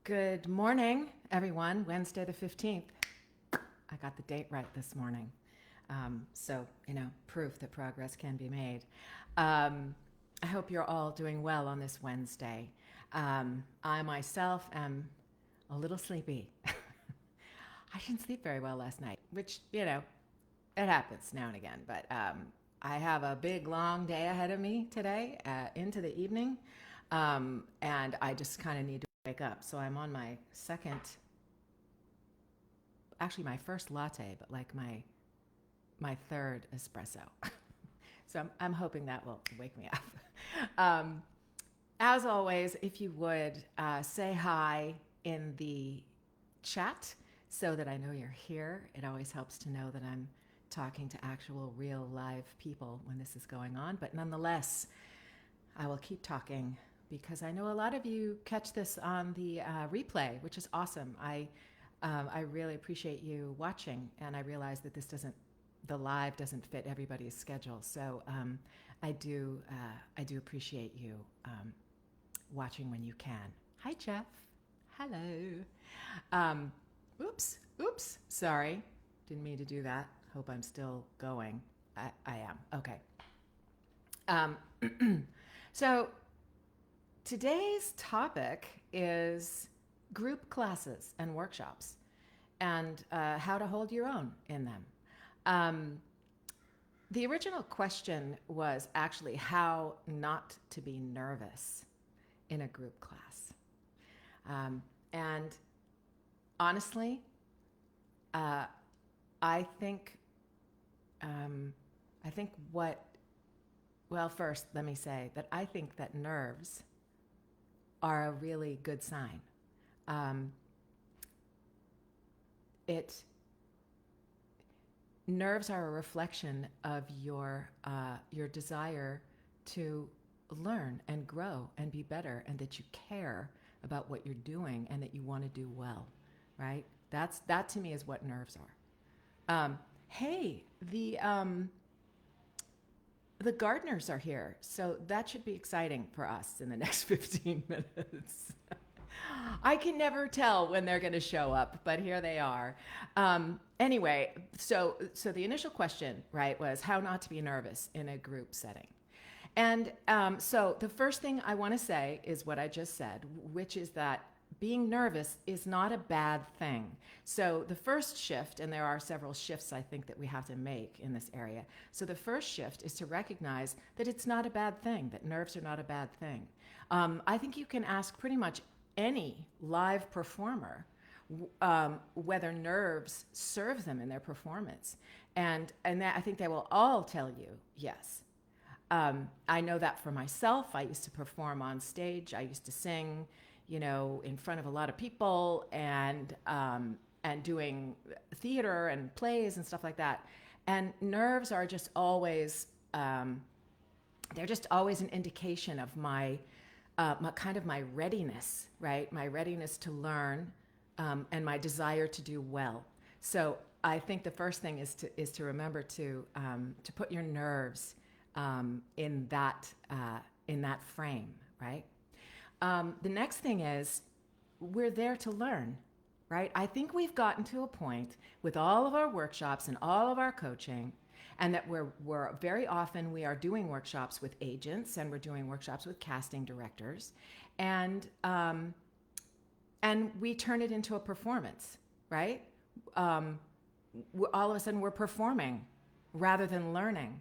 Good morning, everyone. Wednesday the 15th. I got the date right this morning. Proof that progress can be made. I hope you're all doing well on this Wednesday. I myself am a little sleepy. I didn't sleep very well last night, which, it happens now and again. But I have a big, long day ahead of me today into the evening. And I just kind of need to wake up. So I'm on my my first latte, but like my third espresso. So I'm hoping that will wake me up. As always, if you would say hi in the chat so that I know you're here. It always helps to know that I'm talking to actual, real, live people when this is going on. But nonetheless, I will keep talking because I know a lot of you catch this on the replay, which is awesome. I really appreciate you watching, and I realize that the live doesn't fit everybody's schedule. So I do appreciate you watching when you can. Hi, Jeff. Hello. Oops. Sorry, didn't mean to do that. Hope I'm still going. I am. Okay. So today's topic is group classes and workshops and how to hold your own in them. The original question was actually how not to be nervous in a group class. And honestly, I think first, let me say that I think that nerves are a really good sign. Nerves are a reflection of your desire to learn and grow and be better, and that you care about what you're doing and that you want to do well, right? That to me is what nerves are. Hey, the gardeners are here, so that should be exciting for us in the next 15 minutes. I can never tell when they're going to show up, but here they are. Anyway, so the initial question, right, was how not to be nervous in a group setting. And so the first thing I want to say is what I just said, which is that being nervous is not a bad thing. So the first shift, and there are several shifts I think that we have to make in this area. So the first shift is to recognize that it's not a bad thing, that nerves are not a bad thing. I think you can ask pretty much any live performer whether nerves serve them in their performance. And I think they will all tell you yes. I know that for myself. I used to perform on stage. I used to sing, in front of a lot of people and doing theater and plays and stuff like that. And nerves are just always, they're just always an indication of my readiness, right? My readiness to learn and my desire to do well. So I think the first thing is to remember to put your nerves in that frame, right? The next thing is we're there to learn, right? I think we've gotten to a point with all of our workshops and all of our coaching, and that we're very often we are doing workshops with agents and we're doing workshops with casting directors, and we turn it into a performance, right? All of a sudden we're performing rather than learning.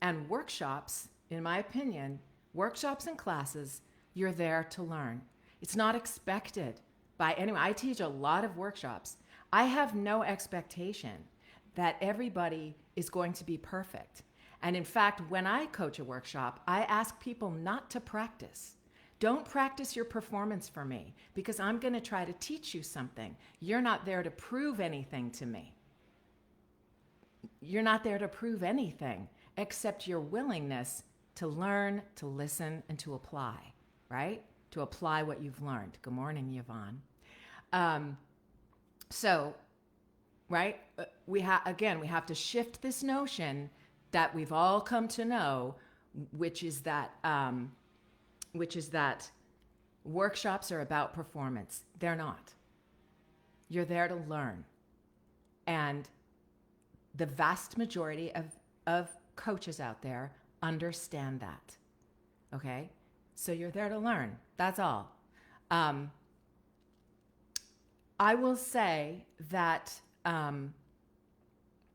And workshops, in my opinion, workshops and classes, you're there to learn. It's not expected by anyone. I teach a lot of workshops. I have no expectation that everybody is going to be perfect. And in fact, when I coach a workshop, I ask people not to practice. Don't practice your performance for me because I'm going to try to teach you something. You're not there to prove anything to me. You're not there to prove anything except your willingness to learn, to listen, and to apply, right? To apply what you've learned. Good morning, Yvonne. Right? We have to shift this notion that we've all come to know, which is that workshops are about performance. They're not. You're there to learn. And the vast majority of coaches out there understand that. Okay? So you're there to learn. That's all. I will say that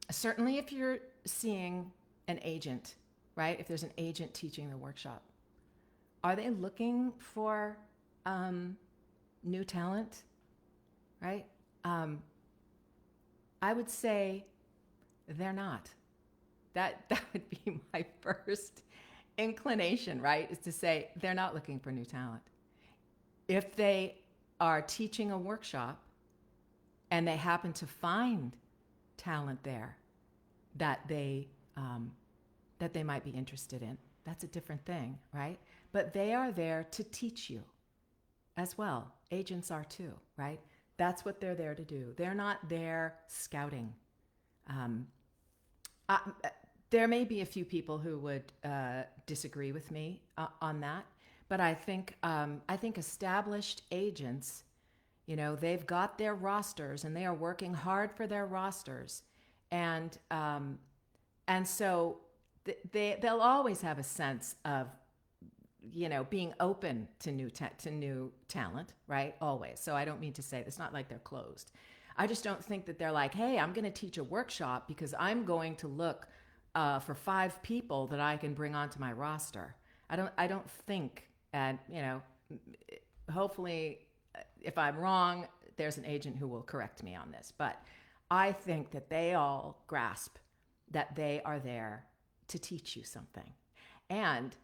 certainly if you're seeing an agent, right? If there's an agent teaching the workshop, are they looking for new talent, right? I would say they're not. That would be my first inclination, right? Is to say they're not looking for new talent. If they are teaching a workshop and they happen to find talent there that they might be interested in, that's a different thing, right? But they are there to teach you as well. Agents are too, right? That's what they're there to do. They're not there scouting. There may be a few people who would disagree with me on that, but I think established agents, they've got their rosters and they are working hard for their rosters, and so they'll always have a sense of being open to new talent, right? Always. So I don't mean to say it's not like they're closed. I just don't think that they're like, hey, I'm going to teach a workshop because I'm going to look for 5 people that I can bring onto my roster. I don't think, and hopefully, if I'm wrong, there's an agent who will correct me on this. But I think that they all grasp that they are there to teach you something, and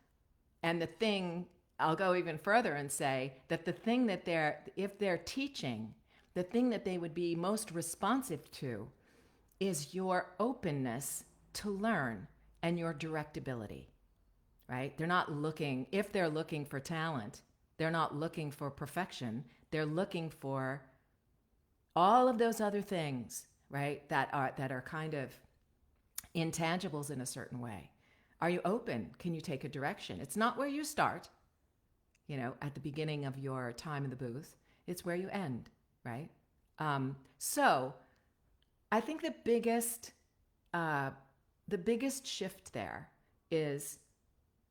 the thing, I'll go even further and say that the thing that if they're teaching, the thing that they would be most responsive to is your openness to learn and your directability, right? They're not looking, if they're looking for talent, they're not looking for perfection. They're looking for all of those other things, right? That are kind of intangibles in a certain way. Are you open? Can you take a direction? It's not where you start, at the beginning of your time in the booth. It's where you end, right? So I think the biggest shift there is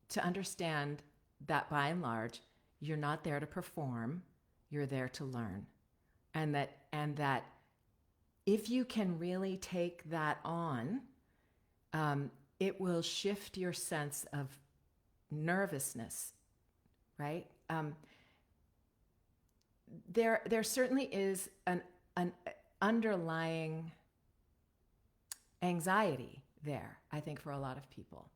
to understand that by and large, you're not there to perform, you're there to learn. And that if you can really take that on, it will shift your sense of nervousness, right? There certainly is an underlying anxiety there, I think, for a lot of people.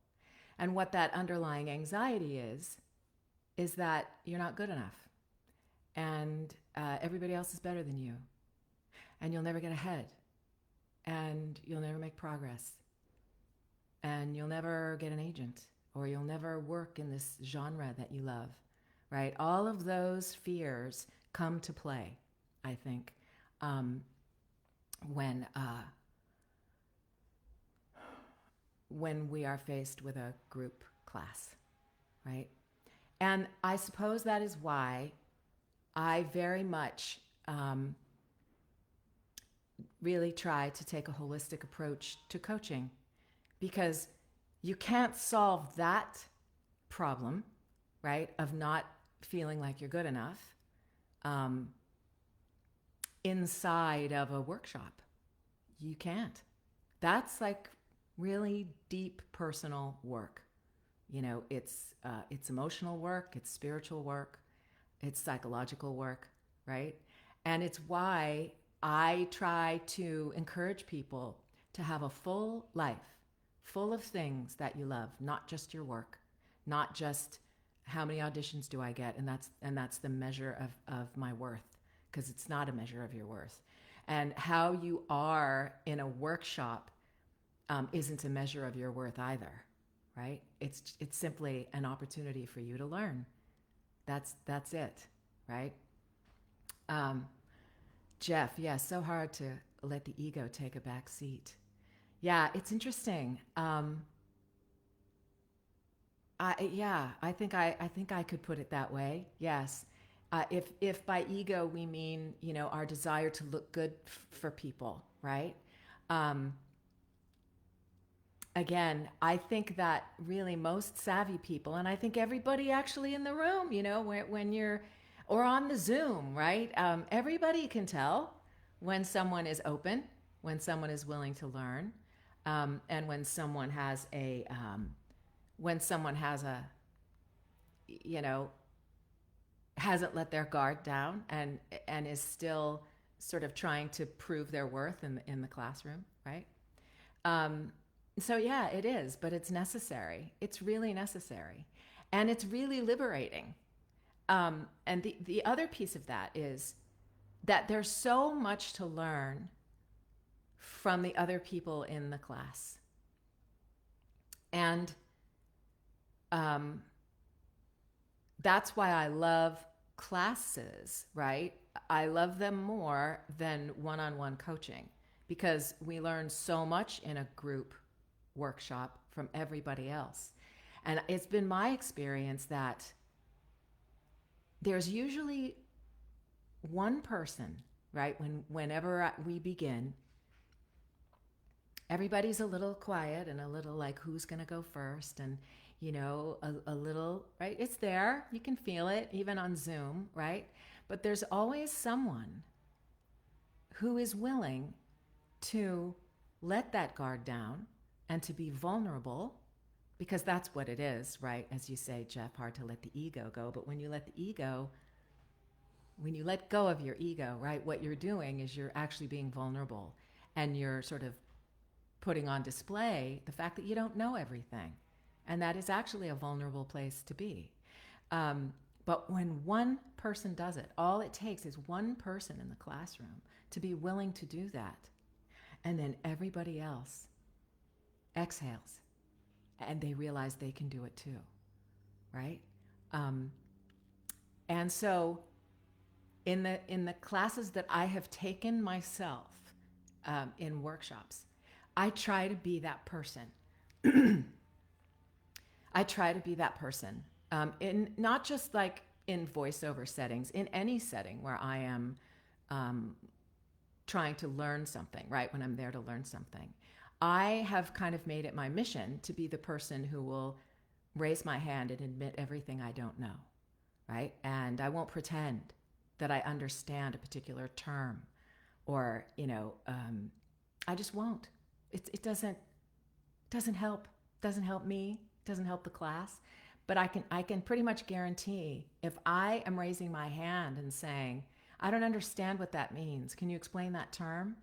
And what that underlying anxiety is that you're not good enough. And everybody else is better than you. And you'll never get ahead. And you'll never make progress. And you'll never get an agent, or you'll never work in this genre that you love, right? All of those fears come to play, I think, when we are faced with a group class, right? And I suppose that is why I very much really try to take a holistic approach to coaching, because you can't solve that problem, right, of not feeling like you're good enough inside of a workshop. You can't. That's like really deep personal work. It's emotional work, it's spiritual work, it's psychological work, right? And it's why I try to encourage people to have a full life, full of things that you love, not just your work, not just how many auditions do I get, and that's the measure of my worth, because it's not a measure of your worth. And how you are in a workshop isn't a measure of your worth either, right? It's simply an opportunity for you to learn. That's it, right? Jeff, yeah, so hard to let the ego take a back seat. Yeah, it's interesting. I think I could put it that way. Yes, If by ego we mean, our desire to look good for people, right? Um, Again, I think that really most savvy people, and I think everybody actually in the room, when you're, or on the Zoom, right? Everybody can tell when someone is open, when someone is willing to learn, and when someone has a, you know, hasn't let their guard down and is still sort of trying to prove their worth in the classroom, right? So yeah, it is, but it's necessary. It's really necessary, and it's really liberating. And the other piece of that is that there's so much to learn from the other people in the class, and that's why I love classes, right? I love them more than one-on-one coaching because we learn so much in a group workshop from everybody else. And it's been my experience that there's usually one person, right? Whenever we begin, everybody's a little quiet and a little like, who's going to go first? And, a little, right? It's there. You can feel it even on Zoom, right? But there's always someone who is willing to let that guard down and to be vulnerable, because that's what it is, right? As you say, Jeff, hard to let the ego go. But when you let go of your ego, right, what you're doing is you're actually being vulnerable, and you're sort of putting on display the fact that you don't know everything. And that is actually a vulnerable place to be. But when one person does it, all it takes is one person in the classroom to be willing to do that. And then everybody else exhales and they realize they can do it too, right? And so in the classes that I have taken myself in workshops, I try to be that person. I try to be that person in not just like in voiceover settings, in any setting where I am trying to learn something, right? When I'm there to learn something. I have kind of made it my mission to be the person who will raise my hand and admit everything I don't know, right? And I won't pretend that I understand a particular term or, I just won't. It doesn't help. Doesn't help me. Doesn't help the class. But I can pretty much guarantee if I am raising my hand and saying, I don't understand what that means. Can you explain that term?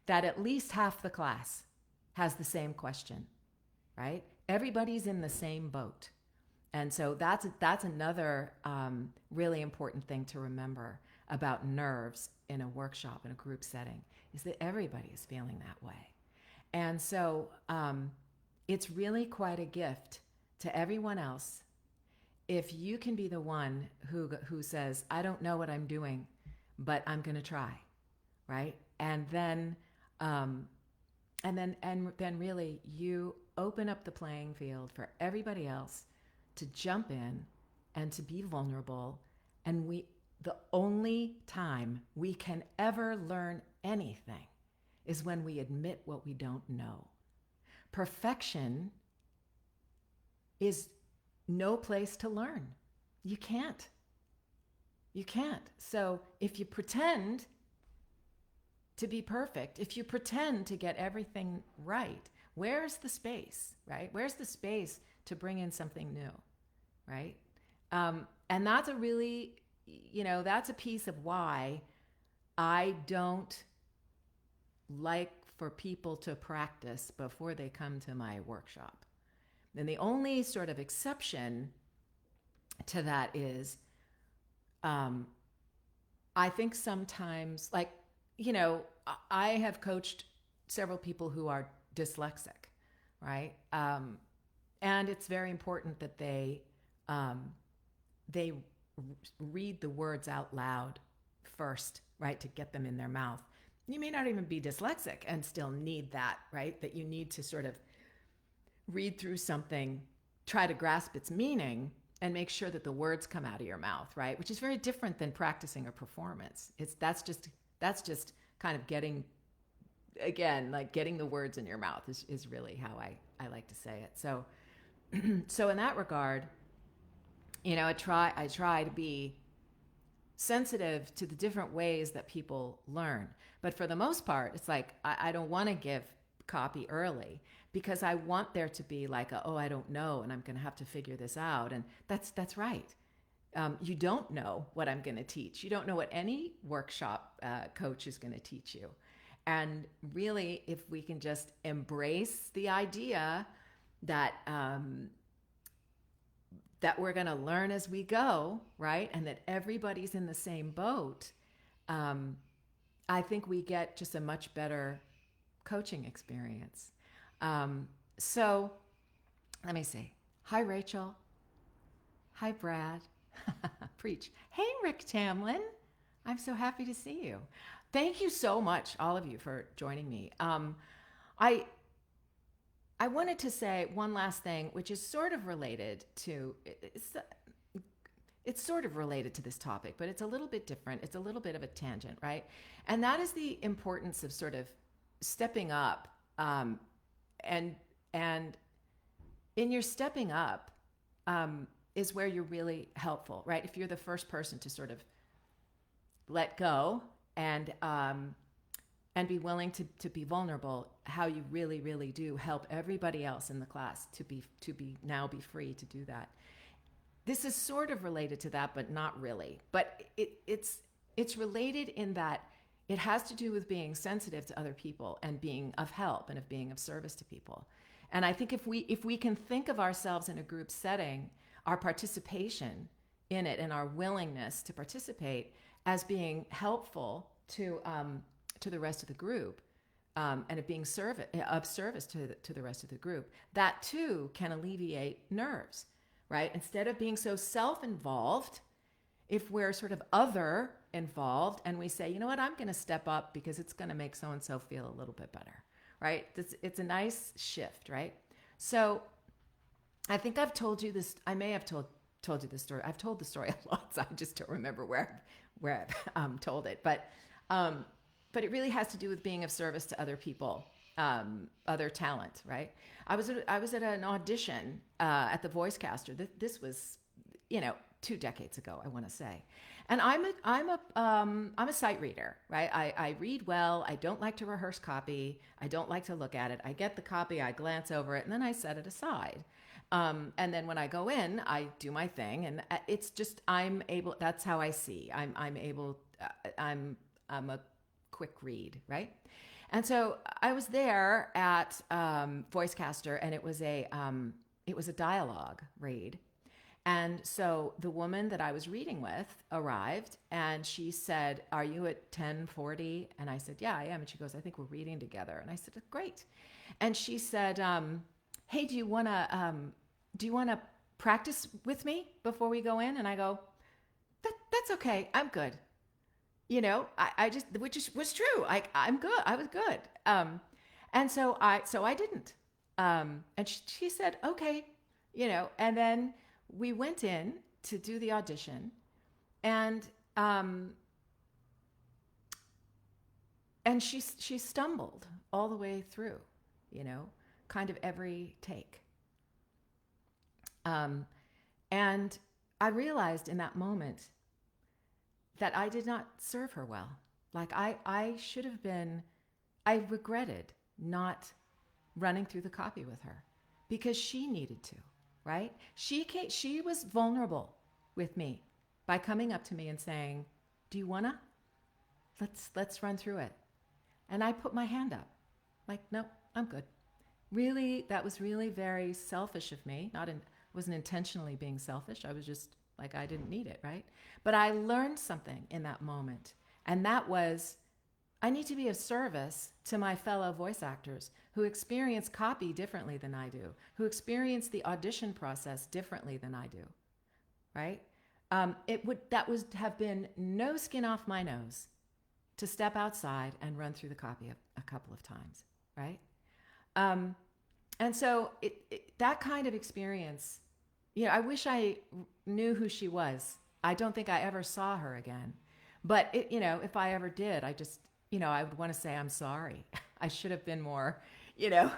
That at least half the class has the same question, right? Everybody's in the same boat. And so that's another really important thing to remember about nerves in a workshop, in a group setting, is that everybody is feeling that way. And so it's really quite a gift to everyone else if you can be the one who says, I don't know what I'm doing, but I'm going to try, right? And then really you open up the playing field for everybody else to jump in and to be vulnerable. And the only time we can ever learn anything is when we admit what we don't know. Perfection is no place to learn. You can't. So if you pretend to be perfect, if you pretend to get everything right, where's the space, right? Where's the space to bring in something new, right? And that's a really, that's a piece of why I don't like for people to practice before they come to my workshop. And the only sort of exception to that is, I think sometimes, like, I have coached several people who are dyslexic, right? And it's very important that they read the words out loud first, right, to get them in their mouth. You may not even be dyslexic and still need that, right? That you need to sort of read through something, try to grasp its meaning, and make sure that the words come out of your mouth, right? Which is very different than practicing a performance. That's just kind of getting, again, like getting the words in your mouth is really how I like to say it. So so in that regard, I try to be sensitive to the different ways that people learn. But for the most part, it's like I don't want to give copy early because I want there to be like I don't know, and I'm going to have to figure this out. And that's right. You don't know what I'm going to teach. You don't know what any workshop coach is going to teach you. And really, if we can just embrace the idea that that we're going to learn as we go, right? And that everybody's in the same boat, I think we get just a much better coaching experience. So let me see. Hi, Rachel. Hi, Brad. Preach. Hey, Rick Tamlin. I'm so happy to see you. Thank you so much, all of you, for joining me. I wanted to say one last thing, which is sort of related to, it's sort of related to this topic, but it's a little bit different. It's a little bit of a tangent, right? And that is the importance of sort of stepping up, and in your stepping up is where you're really helpful, right? If you're the first person to sort of let go and be willing to be vulnerable, how you really, really do help everybody else in the class to be free to do that. This is sort of related to that, but not really. But it's related in that it has to do with being sensitive to other people and being of help and of being of service to people. And I think if we can think of ourselves in a group setting, our participation in it and our willingness to participate as being helpful to the rest of the group, and of being of service to the rest of the group, that too can alleviate nerves, right? Instead of being so self-involved, if we're sort of other involved and we say, you know what, I'm going to step up because it's going to make so-and-so feel a little bit better, right? It's a nice shift, right? So I think I've told you this. I may have told you this story. I've told the story a lot, so I just don't remember where I've told it. But it really has to do with being of service to other people, other talent, right? I was at an audition at the Voicecaster. This was, 2 decades ago, I want to say. And I'm a sight reader, right? I read well. I don't like to rehearse copy. I don't like to look at it. I get the copy, I glance over it, and then I set it aside. And then when I go in, I do my thing, and it's just I'm able. That's how I see. I'm able. I'm a quick read, right? And so I was there at Voicecaster, and it was a dialogue read. And so the woman that I was reading with arrived, and she said, "Are you at 10:40?" And I said, "Yeah, I am." And she goes, "I think we're reading together." And I said, "Great." And she said, "Hey, do you want to practice with me before we go in?" And I go, "That's okay. I'm good." I just, which was true. I'm good. I was good. And so I didn't. And she said, "Okay," and then we went in to do the audition, and she stumbled all the way through, kind of every take. And I realized in that moment that I did not serve her well. Like I should have been, I regretted not running through the copy with her because she needed to, right? She was vulnerable with me by coming up to me and saying, "Do you wanna? Let's run through it." And I put my hand up like, "No, I'm good." Really, that was really very selfish of me. Wasn't intentionally being selfish. I was just like, I didn't need it, right? But I learned something in that moment. And that was, I need to be of service to my fellow voice actors who experience copy differently than I do, who experience the audition process differently than I do, right? That would have been no skin off my nose to step outside and run through the copy a couple of times, right? And so that kind of experience I wish I knew who she was. I don't think I ever saw her again. But if I ever did, I just, I would want to say I'm sorry. I should have been more, you know,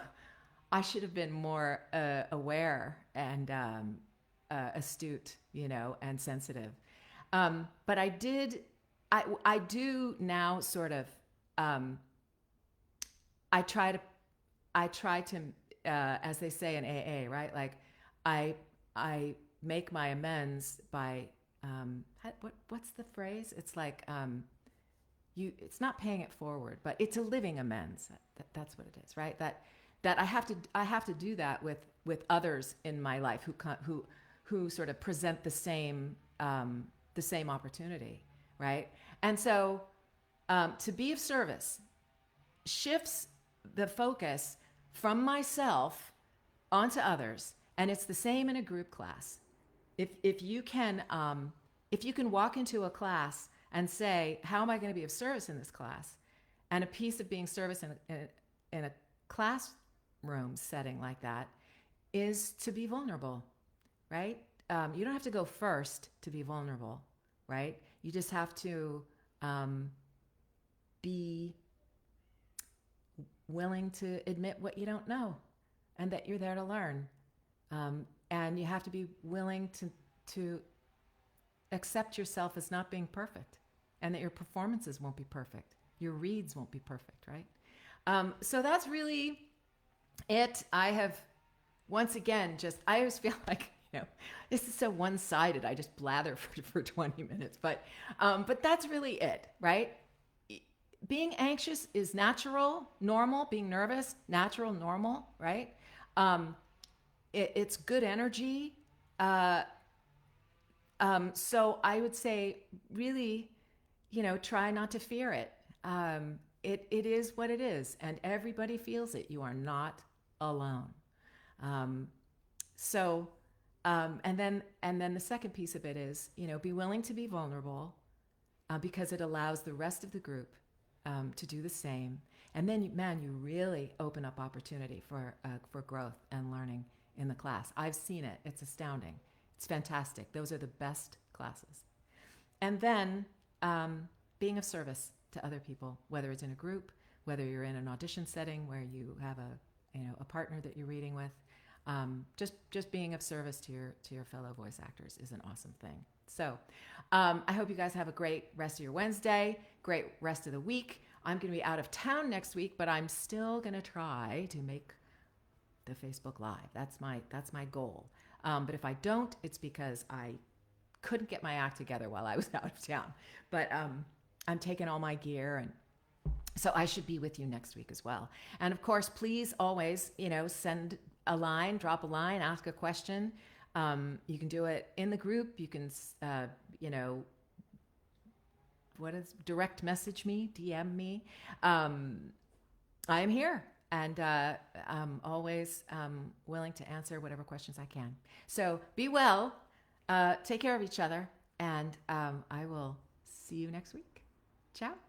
I should have been more aware and astute, and sensitive. But I did, I do now sort of, I try to, as they say in AA, right? Like, I, I make my amends by, what's the phrase? It's like, it's not paying it forward, but it's a living amends. That's what it is, right? That I have to do that with others in my life who sort of present the same opportunity, right? And so to be of service shifts the focus from myself onto others, and it's the same in a group class. If you can walk into a class and say, how am I going to be of service in this class? And a piece of being service in a classroom setting like that is to be vulnerable, right? You don't have to go first to be vulnerable, right? You just have to be willing to admit what you don't know and that you're there to learn. And you have to be willing to accept yourself as not being perfect, and that your performances won't be perfect. Your reads won't be perfect, right? So that's really it. I have, once again, I always feel like, this is so one-sided. I just blather for 20 minutes, but that's really it, right? Being anxious is natural, normal. Being nervous, natural, normal, right? It's good energy. So I would say, really, try not to fear it. It is what it is, and everybody feels it. You are not alone. And then the second piece of it is, be willing to be vulnerable, because it allows the rest of the group to do the same. And then, you really open up opportunity for growth and learning in the class. I've seen it. It's astounding. It's fantastic. Those are the best classes. And then being of service to other people, whether it's in a group, whether you're in an audition setting where you have a partner that you're reading with, just being of service to your fellow voice actors is an awesome thing. So I hope you guys have a great rest of your Wednesday, great rest of the week. I'm going to be out of town next week, but I'm still going to try to make the Facebook Live. That's my goal. But if I don't, it's because I couldn't get my act together while I was out of town. But I'm taking all my gear, and so I should be with you next week as well. And of course, please always, send a line, drop a line, ask a question. You can do it in the group. You can, direct message me, DM me. I am here. And I'm always willing to answer whatever questions I can. So be well, take care of each other, and I will see you next week. Ciao.